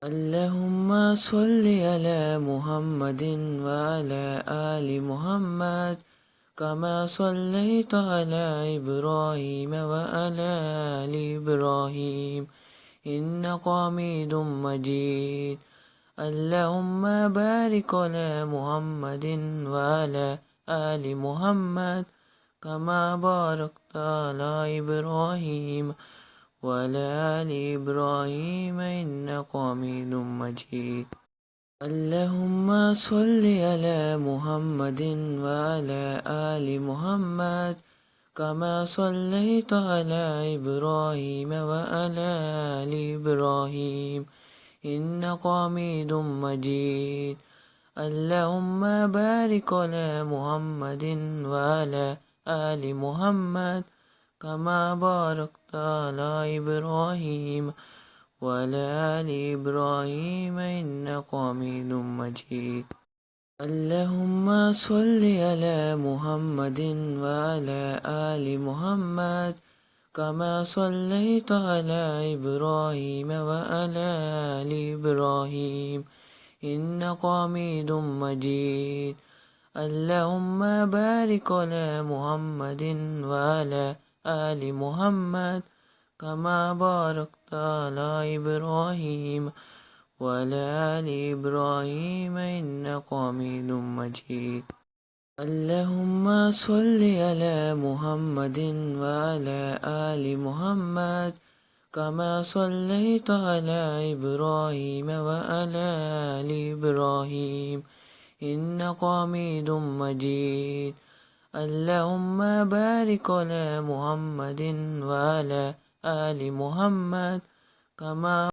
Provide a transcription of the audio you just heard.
اللهم صل على محمد وعلى آل محمد كما صليت على إبراهيم وعلى آل إبراهيم إنك حميد مجيد. اللهم بارك على محمد وعلى آل محمد كما باركت على إبراهيم وعلى آل إبراهيم إنك حميد مجيد. اللهم صل على محمد وعلى آل محمد كما صليت على إبراهيم وعلى آل إبراهيم إنك حميد مجيد. اللهم بارك على محمد وعلى آل محمد كما باركت على إبراهيم وعلى آل إبراهيم إنك حميد مجيد. اللهم صل على محمد وعلى آل محمد كما صليت على إبراهيم وعلى آل إبراهيم إنك حميد مجيد. اللهم بارك على محمد وعلى آل محمد كما باركت على إبراهيم وعلى آل إبراهيم إنك حميد مجيد. اللهم صل على محمد وعلى آل محمد كما صليت على إبراهيم وعلى آل إبراهيم إنك حميد مجيد. اللهم بارك على محمد وعلى آل محمد كما